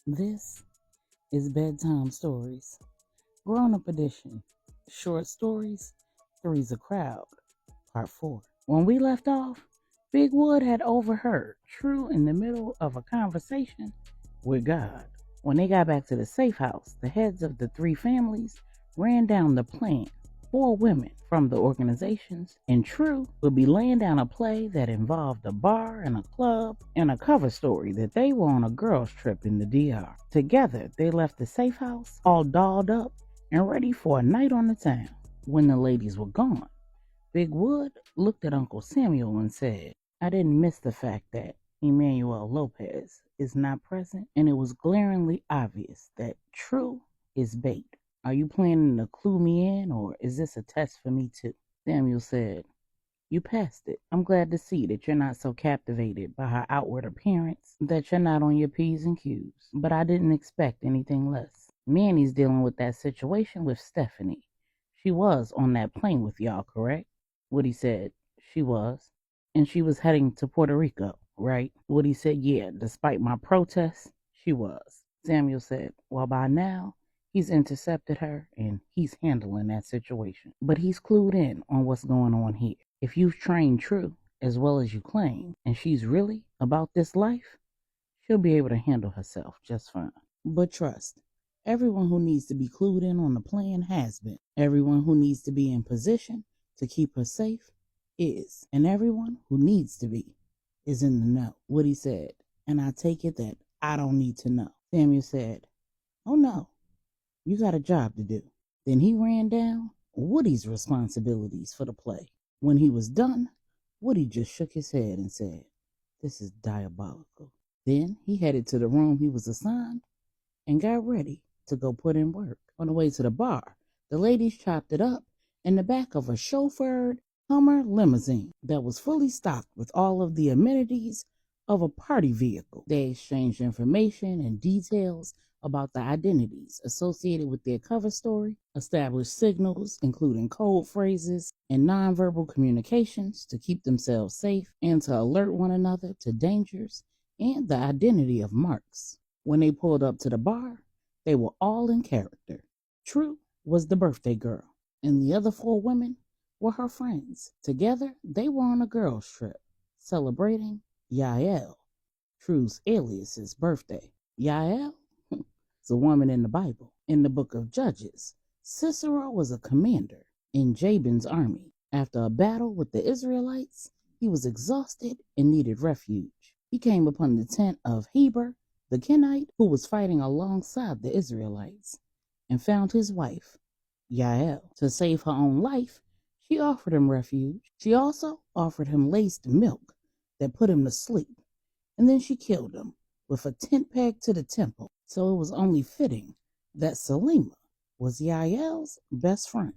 This is Bedtime Stories, Grownup Edition, Short Stories, Three's a Crowd, Part 4. When we left off, Big Wood had overheard Tru in the middle of a conversation with God. When they got back to the safe house, the heads of the three families ran down the plan. 4 women from the organizations and Tru would be laying down a play that involved a bar and a club and a cover story that they were on a girls' trip in the DR. Together, they left the safe house all dolled up and ready for a night on the town. When the ladies were gone, Big Wood looked at Uncle Samuel and said, I didn't miss the fact that Emmanuel Lopez is not present, and it was glaringly obvious that Tru is bait. Are you planning to clue me in, or is this a test for me too? Samuel said, You passed it. I'm glad to see that you're not so captivated by her outward appearance that you're not on your P's and Q's. But I didn't expect anything less. Manny's dealing with that situation with Stephanie. She was on that plane with y'all, correct? Woody said, She was. And she was heading to Puerto Rico, right? Woody said, Yeah, despite my protests, she was. Samuel said, Well, by now, he's intercepted her and he's handling that situation. But he's clued in on what's going on here. If you've trained Tru as well as you claim, and she's really about this life, she'll be able to handle herself just fine. But trust, everyone who needs to be clued in on the plan has been. Everyone who needs to be in position to keep her safe is. And everyone who needs to be is in the know. Woody said, and I take it that I don't need to know. Samuel said, Oh no, you got a job to do. Then he ran down Woody's responsibilities for the play. When he was done, Woody just shook his head and said, This is diabolical. Then he headed to the room he was assigned and got ready to go put in work. On the way to the bar, the ladies chopped it up in the back of a chauffeured Hummer limousine that was fully stocked with all of the amenities of a party vehicle. They exchanged information and details about the identities associated with their cover story, established signals, including code phrases and nonverbal communications to keep themselves safe and to alert one another to dangers, and the identity of Marks. When they pulled up to the bar, they were all in character. Tru was the birthday girl, and the other 4 women were her friends. Together, they were on a girls' trip, celebrating Yael, Tru's alias's birthday. Yael is a woman in the Bible. In the book of Judges, Sisera was a commander in Jabin's army. After a battle with the Israelites, he was exhausted and needed refuge. He came upon the tent of Heber, the Kenite, who was fighting alongside the Israelites, and found his wife, Yael. To save her own life, she offered him refuge. She also offered him laced milk that put him to sleep, and then she killed him with a tent peg to the temple. So it was only fitting that Salema was Yael's best friend,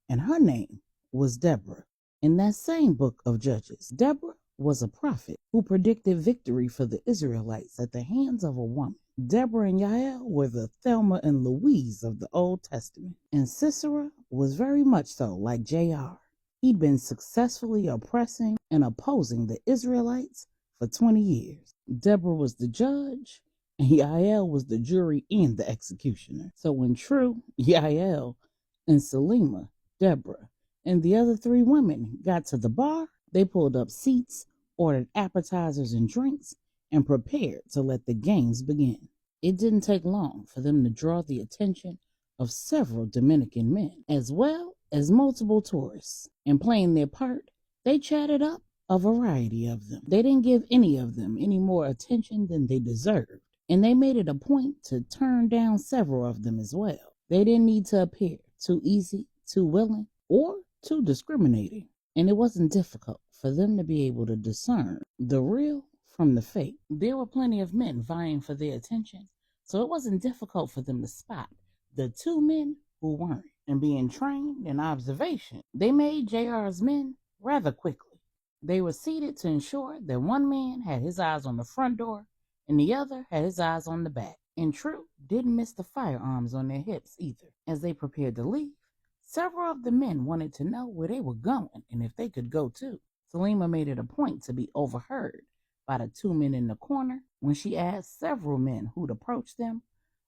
and her name was Deborah. In that same book of Judges, Deborah was a prophet who predicted victory for the Israelites at the hands of a woman. Deborah and Yael were the Thelma and Louise of the Old Testament, and Sisera was very much so like J.R. He'd been successfully oppressing and opposing the Israelites for 20 years. Deborah was the judge, and Yael was the jury and the executioner. So when Tru, Yael, and Salema, Deborah, and the other 3 women got to the bar, they pulled up seats, ordered appetizers and drinks, and prepared to let the games begin. It didn't take long for them to draw the attention of several Dominican men, as well as multiple tourists. In playing their part, they chatted up a variety of them. They didn't give any of them any more attention than they deserved, and they made it a point to turn down several of them as well. They didn't need to appear too easy, too willing, or too discriminating, and it wasn't difficult for them to be able to discern the real from the fake. There were plenty of men vying for their attention, so it wasn't difficult for them to spot the 2 men who weren't. And being trained in observation, they made JR's men rather quickly. They were seated to ensure that one man had his eyes on the front door and the other had his eyes on the back. And Tru didn't miss the firearms on their hips either. As they prepared to leave, several of the men wanted to know where they were going and if they could go too. Salema made it a point to be overheard by the two men in the corner when she asked several men who'd approached them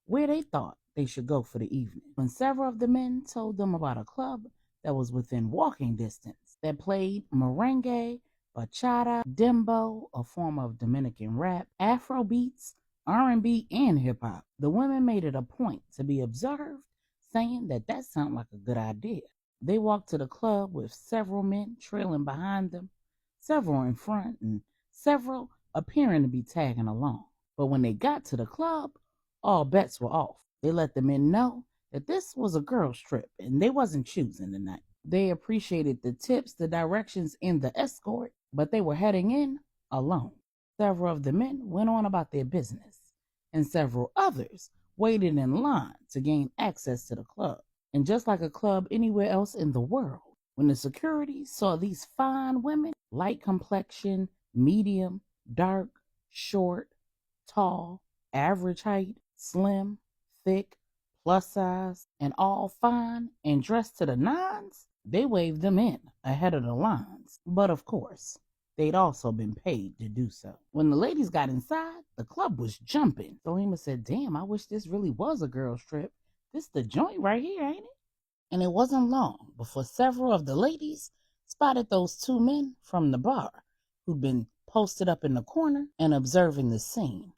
where they thought they should go for the evening. When several of the men told them about a club that was within walking distance that played merengue, bachata, dembo, a form of Dominican rap, Afro beats, R&B, and hip hop, the women made it a point to be observed, saying that sounded like a good idea. They walked to the club with several men trailing behind them, several in front, and several appearing to be tagging along. But when they got to the club, all bets were off. They let the men know that this was a girls' trip and they wasn't choosing the night. They appreciated the tips, the directions, and the escort, but they were heading in alone. Several of the men went on about their business, and several others waited in line to gain access to the club. And just like a club anywhere else in the world, when the security saw these fine women, light complexion, medium, dark, short, tall, average height, slim, thick, plus size, and all fine and dressed to the nines, they waved them in ahead of the lines. But of course, they'd also been paid to do so. When the ladies got inside, the club was jumping. Salema said, "Damn, I wish this really was a girls' trip. This the joint right here, ain't it?" And it wasn't long before several of the ladies spotted those two men from the bar who'd been posted up in the corner and observing the scene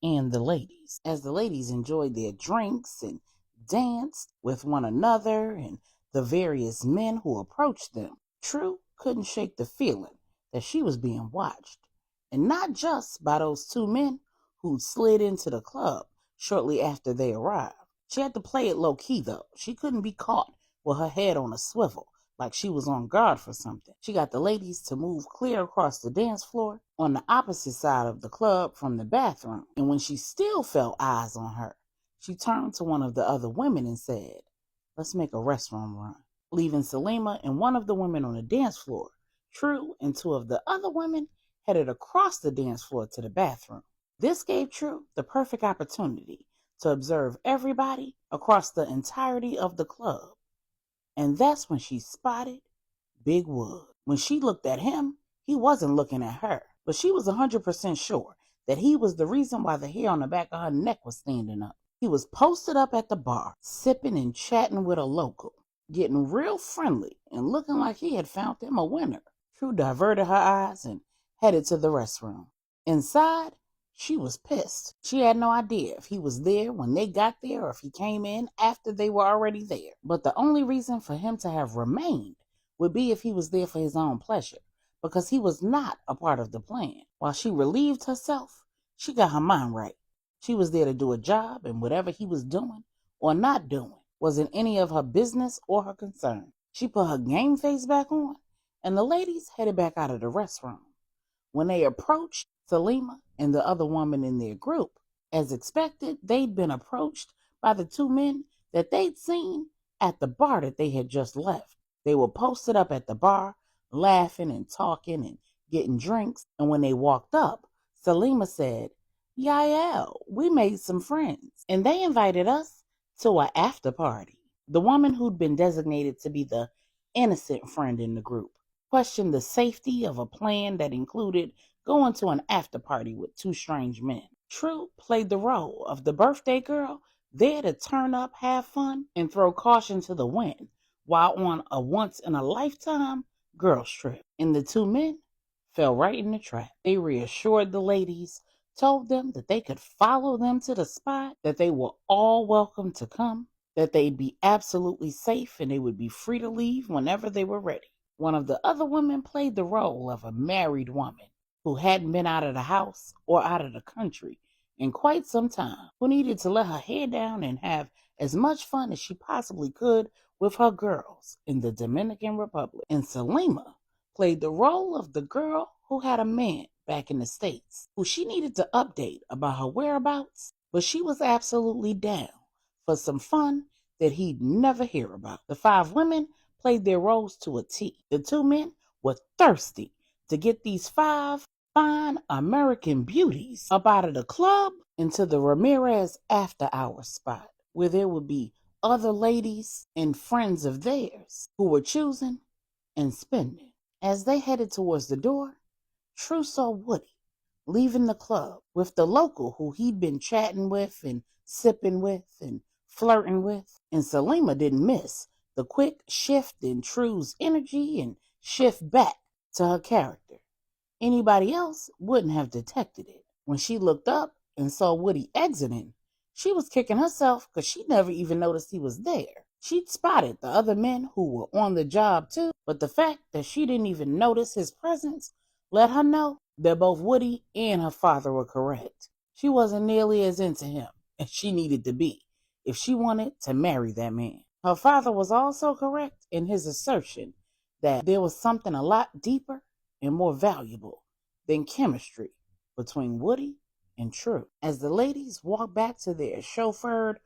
and the ladies. As the ladies enjoyed their drinks and danced with one another and the various men who approached them, Tru couldn't shake the feeling that she was being watched. And not just by those two men who'd slid into the club shortly after they arrived. She had to play it low key though. She couldn't be caught with her head on a swivel like she was on guard for something. She got the ladies to move clear across the dance floor on the opposite side of the club from the bathroom. And when she still felt eyes on her, she turned to one of the other women and said, "Let's make a restroom run." Leaving Salema and one of the women on the dance floor, Tru and two of the other women headed across the dance floor to the bathroom. This gave Tru the perfect opportunity to observe everybody across the entirety of the club. And that's when she spotted Big Wood. When she looked at him, he wasn't looking at her, but she was 100% sure that he was the reason why the hair on the back of her neck was standing up. He was posted up at the bar, sipping and chatting with a local, getting real friendly and looking like he had found him a winner. Tru diverted her eyes and headed to the restroom. Inside, she was pissed. She had no idea if he was there when they got there or if he came in after they were already there. But the only reason for him to have remained would be if he was there for his own pleasure, because he was not a part of the plan. While she relieved herself, she got her mind right. She was there to do a job, and whatever he was doing or not doing wasn't any of her business or her concern. She put her game face back on, and the ladies headed back out of the restroom. When they approached Salema and the other woman in their group, as expected, they'd been approached by the two men that they'd seen at the bar that they had just left. They were posted up at the bar, laughing and talking and getting drinks. And when they walked up, Salema said, "Yael, we made some friends, and they invited us to an after party." The woman who'd been designated to be the innocent friend in the group questioned the safety of a plan that included going to an after party with two strange men. Tru played the role of the birthday girl there to turn up, have fun, and throw caution to the wind while on a once-in-a-lifetime girls' trip. And the two men fell right in the trap. They reassured the ladies, told them that they could follow them to the spot, that they were all welcome to come, that they'd be absolutely safe and they would be free to leave whenever they were ready. One of the other women played the role of a married woman who hadn't been out of the house or out of the country in quite some time, who needed to let her hair down and have as much fun as she possibly could with her girls in the Dominican Republic. And Salema played the role of the girl who had a man back in the States, who she needed to update about her whereabouts, but she was absolutely down for some fun that he'd never hear about. The five women played their roles to a T. The two men were thirsty to get these five fine American beauties up out of the club into the Ramirez after hours spot, where there would be other ladies and friends of theirs who were choosing and spending. As they headed towards the door, Tru saw Woody leaving the club with the local who he'd been chatting with and sipping with and flirting with. And Salema didn't miss the quick shift in Tru's energy and shift back to her character. Anybody else wouldn't have detected it. When she looked up and saw Woody exiting, she was kicking herself because she never even noticed he was there. She'd spotted the other men who were on the job too, but the fact that she didn't even notice his presence let her know that both Woody and her father were correct. She wasn't nearly as into him as she needed to be if she wanted to marry that man. Her father was also correct in his assertion that there was something a lot deeper and more valuable than chemistry between Woody and Tru. As the ladies walked back to their chauffeured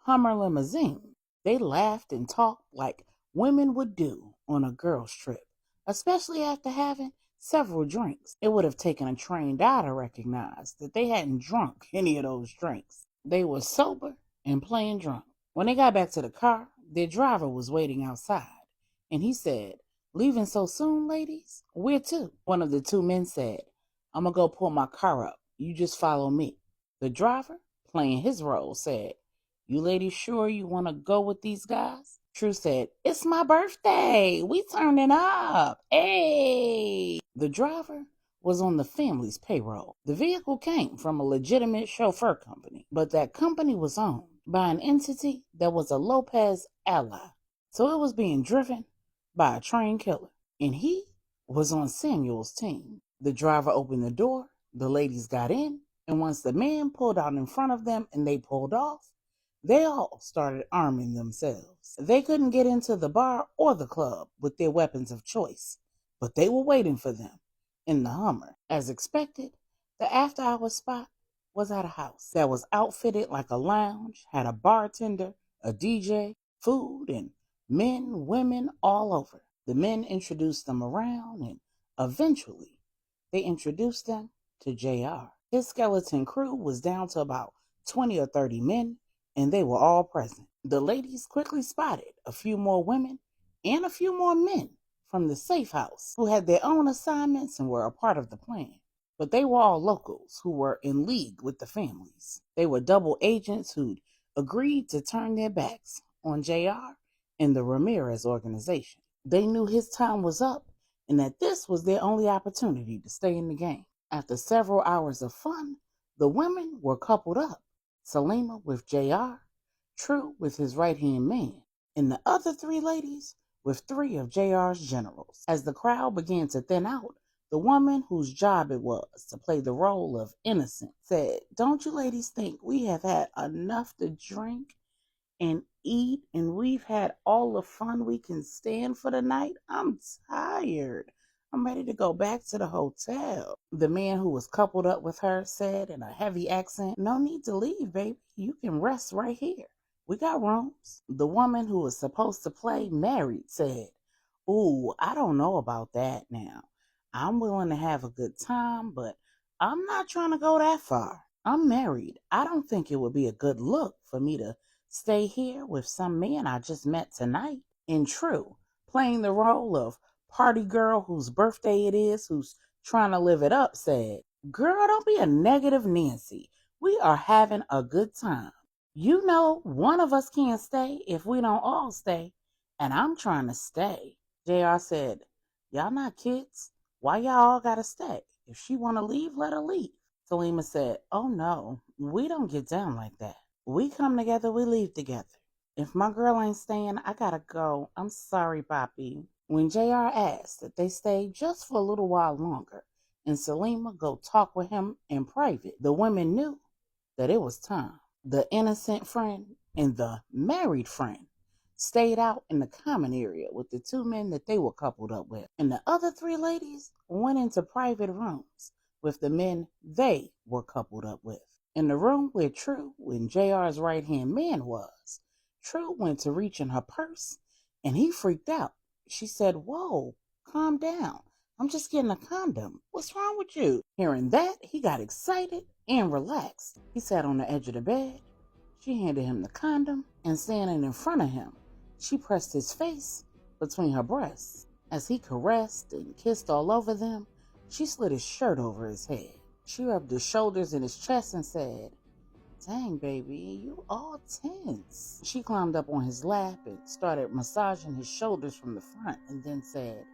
Hummer limousine, they laughed and talked like women would do on a girls' trip, especially after having several drinks. It would have taken a trained eye to recognize that they hadn't drunk any of those drinks. They were sober and plain drunk. When they got back to the car, their driver was waiting outside, and he said, "Leaving so soon, ladies? Where to?" One of the two men said, "I'm gonna go pull my car up. You just follow me." The driver, playing his role, said, "You ladies sure you want to go with these guys?" Tru said, "It's my birthday. We turning up. Hey!" The driver was on the family's payroll. The vehicle came from a legitimate chauffeur company, but that company was owned by an entity that was a Lopez ally. So it was being driven by a trained killer, and he was on Samuel's team. The driver opened the door, the ladies got in, and once the man pulled out in front of them and they pulled off, they all started arming themselves. They couldn't get into the bar or the club with their weapons of choice, but they were waiting for them in the Hummer. As expected, the after-hours spot was at a house that was outfitted like a lounge, had a bartender, a DJ, food, and men, women all over. The men introduced them around, and eventually they introduced them to JR. His skeleton crew was down to about 20 or 30 men, and they were all present. The ladies quickly spotted a few more women and a few more men from the safe house who had their own assignments and were a part of the plan. But they were all locals who were in league with the families. They were double agents who'd agreed to turn their backs on JR and the Ramirez organization. They knew his time was up and that this was their only opportunity to stay in the game. After several hours of fun, the women were coupled up. Salema with JR, Tru with his right-hand man, and the other three ladies with three of JR's generals. As the crowd began to thin out, the woman whose job it was to play the role of innocent said, "Don't you ladies think we have had enough to drink and eat, and we've had all the fun we can stand for the night? I'm tired. I'm ready to go back to the hotel." The man who was coupled up with her said in a heavy accent, "No need to leave, baby. You can rest right here. We got rooms." The woman who was supposed to play married said, "Ooh, I don't know about that now. I'm willing to have a good time, but I'm not trying to go that far. I'm married. I don't think it would be a good look for me to stay here with some man I just met tonight." And Tru, playing the role of party girl whose birthday it is, who's trying to live it up, said, "Girl, don't be a negative Nancy. We are having a good time. You know one of us can't stay if we don't all stay, and I'm trying to stay." JR said, "Y'all not kids. Why y'all all gotta stay? If she wanna leave, let her leave." Salema said, "Oh no, we don't get down like that. We come together, we leave together. If my girl ain't staying, I gotta go. I'm sorry, Poppy." When JR asked that they stay just for a little while longer and Salema go talk with him in private, the women knew that it was time. The innocent friend and the married friend stayed out in the common area with the two men that they were coupled up with. And the other three ladies went into private rooms with the men they were coupled up with. In the room where Tru and JR's right-hand man was, Tru went to reach in her purse and he freaked out. She said, "Whoa, calm down. I'm just getting a condom. What's wrong with you?" Hearing that, he got excited and relaxed. He sat on the edge of the bed. She handed him the condom, and standing in front of him, she pressed his face between her breasts. As he caressed and kissed all over them, she slid his shirt over his head. She rubbed his shoulders and his chest and said, "Dang, baby, you all tense." She climbed up on his lap and started massaging his shoulders from the front and then said,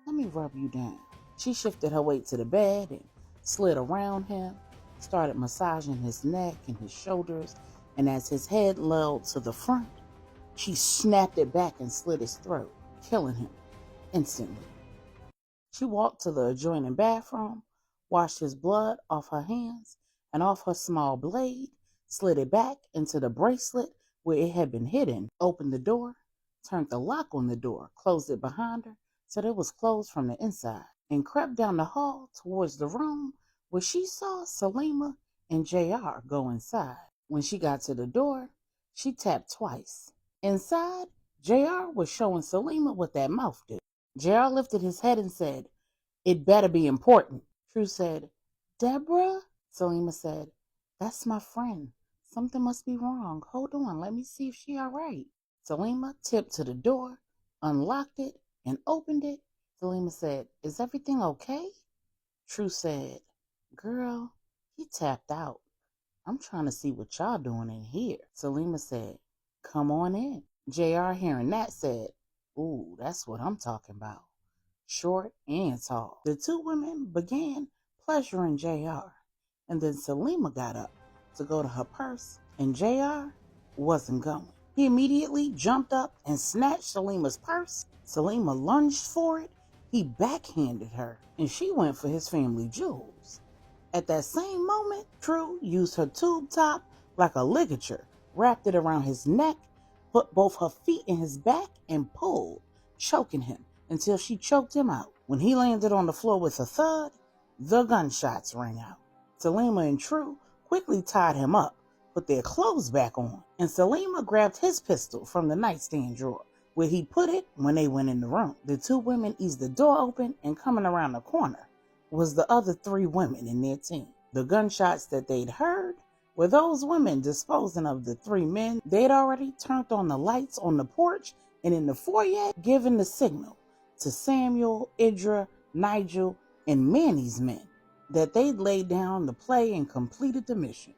"Let me rub you down." She shifted her weight to the bed and slid around him, started massaging his neck and his shoulders, and as his head lolled to the front, she snapped it back and slit his throat, killing him instantly. She walked to the adjoining bathroom, washed his blood off her hands and off her small blade, slid it back into the bracelet where it had been hidden, opened the door, turned the lock on the door, closed it behind her so that it was closed from the inside, and crept down the hall towards the room where she saw Salema and JR go inside. When she got to the door, she tapped twice. Inside, JR was showing Salema what that mouth did. JR lifted his head and said, "It better be important." Tru said, "Deborah?" Salema said, "That's my friend. Something must be wrong. Hold on, let me see if she all right." Salema tipped to the door, unlocked it, and opened it. Salema said, "Is everything okay?" Tru said, "Girl, he tapped out. I'm trying to see what y'all doing in here." Salema said, "Come on in." JR, hearing that, said, "Ooh, that's what I'm talking about. Short and tall." The two women began pleasuring JR, and then Salema got up to go to her purse, and JR wasn't going. He immediately jumped up and snatched Salema's purse. Salema lunged for it. He backhanded her, and she went for his family jewels. At that same moment, Tru used her tube top like a ligature, wrapped it around his neck, put both her feet in his back, and pulled, choking him until she choked him out. When he landed on the floor with a thud, the gunshots rang out. Salema and Tru quickly tied him up, put their clothes back on, and Salema grabbed his pistol from the nightstand drawer, where he put it when they went in the room. The two women eased the door open, and coming around the corner was the other three women in their team. The gunshots that they'd heard were those women disposing of the three men. They'd already turned on the lights on the porch and in the foyer, giving the signal to Samuel, Idra, Nigel, and Manny's men that they'd laid down the play and completed the mission.